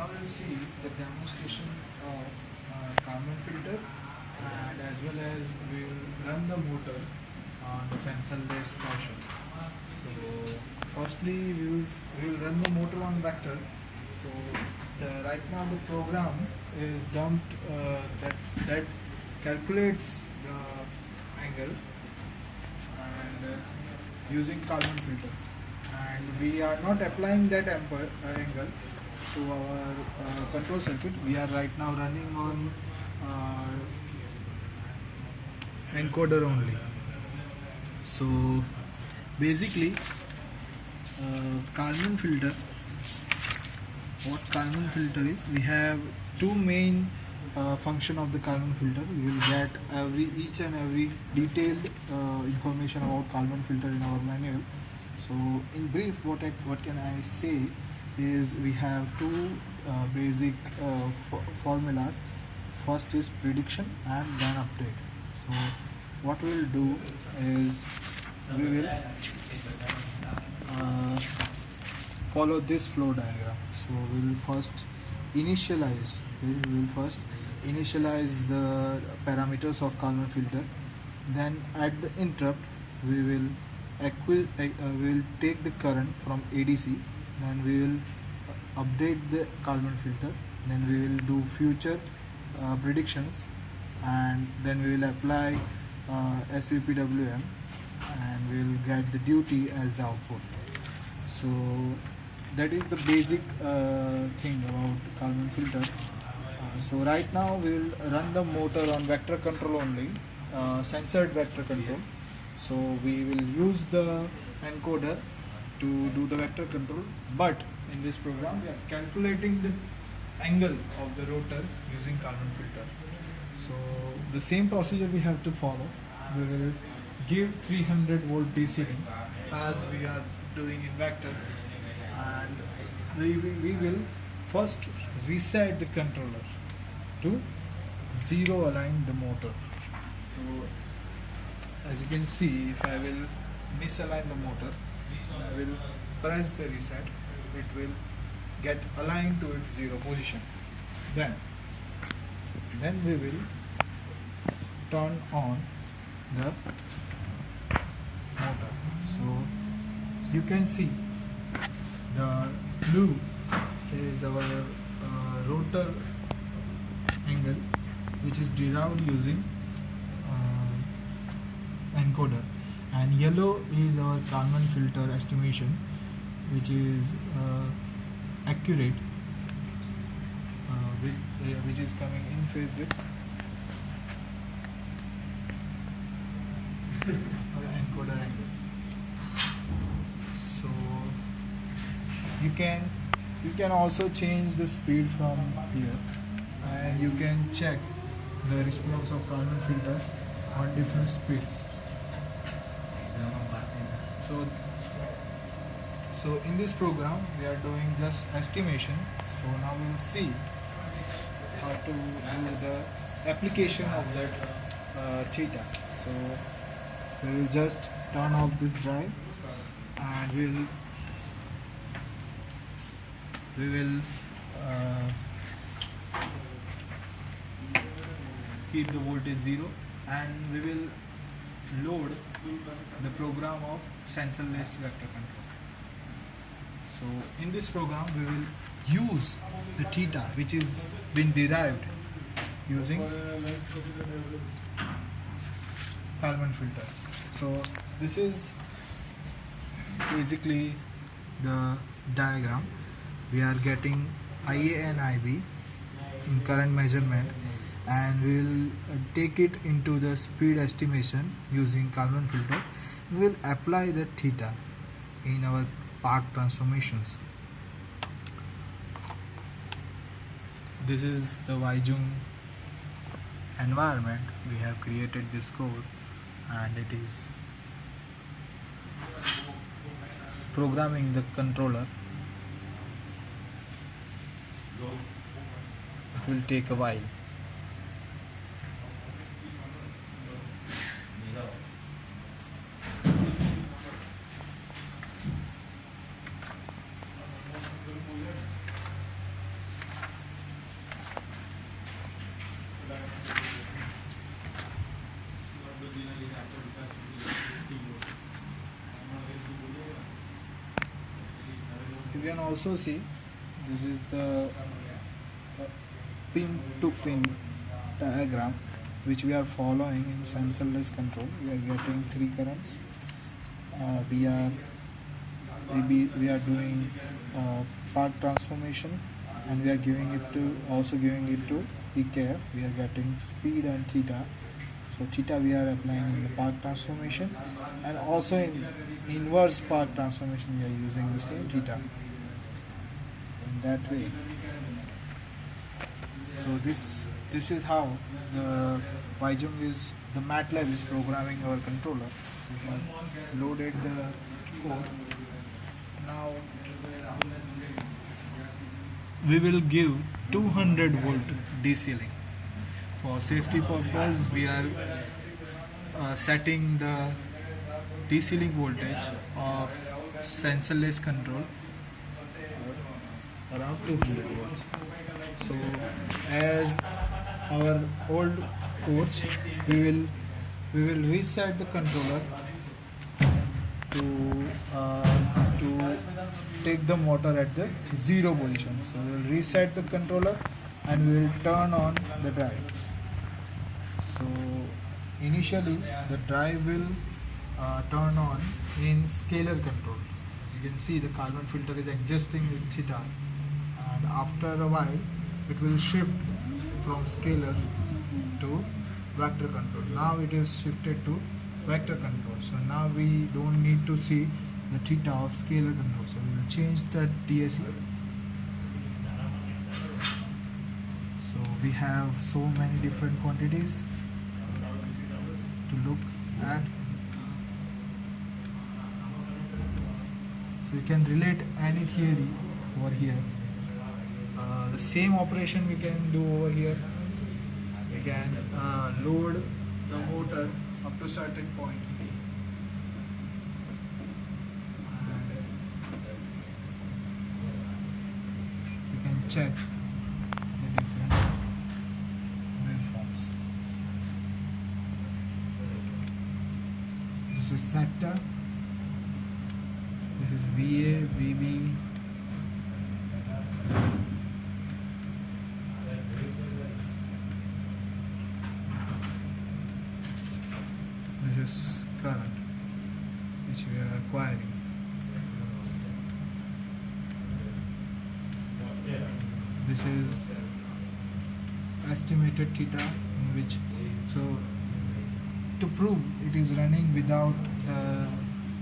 now we'll see the demonstration of Kalman filter, and as well as we'll run the motor on sensorless fashion. So firstly we'll run the motor on vector. So right now the program is dumped that calculates the angle and using Kalman filter, and we are not applying that angle to our control circuit. We are right now running on encoder only. So basically Kalman filter, what Kalman filter is, we have two main function of the Kalman filter. You will get each and every detailed information about Kalman filter in our manual. So in brief, what can I say is we have two basic formulas. First is prediction and then update. So what we will do is we will follow this flow diagram. So we will first initialize the parameters of Kalman filter. Then at the interrupt we will take the current from ADC. Then we will update the Kalman filter. Then we will do future predictions, and then we will apply SVPWM, and we will get the duty as the output. So that is the basic thing about Kalman filter. So right now we will run the motor on vector control only, censored vector control. So we will use the encoder to do the vector control, but in this program we are calculating the angle of the rotor using Kalman filter. So the same procedure we have to follow. We will give 300 volt DC as we are doing in vector, and we will first reset the controller to zero align the motor. So as you can see, if I will misalign the motor, I will press the reset, it will get aligned to its zero position. Then we will turn on the motor. So you can see the blue is our rotor angle, which is derived using encoder, and yellow is our Kalman filter estimation, which is accurate, which is coming in phase with our encoder angle. So you can also change the speed from here, and you can check the response of Kalman filter on different speeds. So in this program we are doing just estimation. So now we will see how to do the application of that theta. So we will just turn off this drive, and we will keep the voltage 0, and we will load the program of sensorless vector control. So in this program we will use the theta, which is been derived using Kalman filter. So this is basically the diagram. We are getting IA and IB in current measurement, and we will take it into the speed estimation using Kalman filter. We will apply the theta in our part transformations. This is the Vaijung environment. We have created this code, and it is programming the controller. It will take a while. can also see this is the pin to pin diagram which we are following in sensorless control. We are getting three currents. We are doing path transformation, and we are giving it to EKF. We are getting speed and theta. So theta we are applying in the path transformation, and also in inverse path transformation we are using the same theta. In that way. So this is how the MATLAB is programming our controller. So we have loaded the code. Now we will give 200 volt DC link. For safety purpose, we are setting the DC link voltage of sensorless control around 200 volts. So as our old course, we will reset the controller to take the motor at the 0 position. So we will reset the controller and we will turn on the drive. So initially the drive will turn on in scalar control. As you can see, the Kalman filter is adjusting with theta, and after a while it will shift from scalar to vector control. Now it is shifted to vector control. So now we don't need to see the theta of scalar control. So we will change the DAC. So we have so many different quantities to look at. So you can relate any theory over here. The same operation we can do over here. We can load the motor up to certain point. And we can check the different waveforms. This is sector. This is VA, VB. This is current which we are acquiring. This is estimated theta, in which, so to prove it is running without the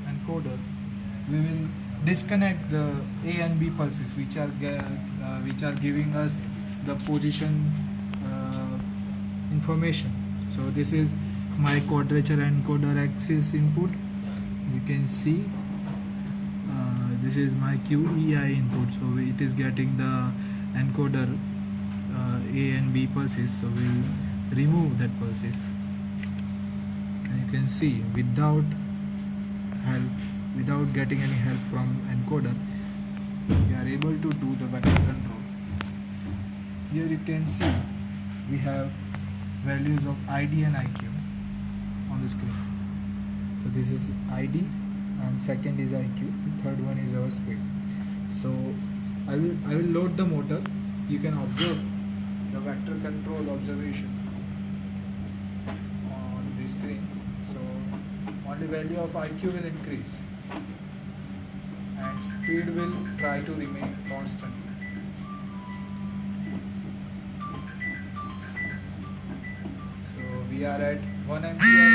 encoder, we will disconnect the A and B pulses which are giving us the position information. So this is my quadrature encoder axis input. You can see this is my QEI input, so it is getting the encoder A and B pulses, so we'll remove that pulses, and you can see without getting any help from encoder, we are able to do the vector control. Here you can see we have values of ID and IQ on the screen. So this is ID and second is IQ, the third one is our speed. So I will load the motor. You can observe the vector control observation on the screen. So only value of IQ will increase and speed will try to remain constant. So we are at 1 ampere.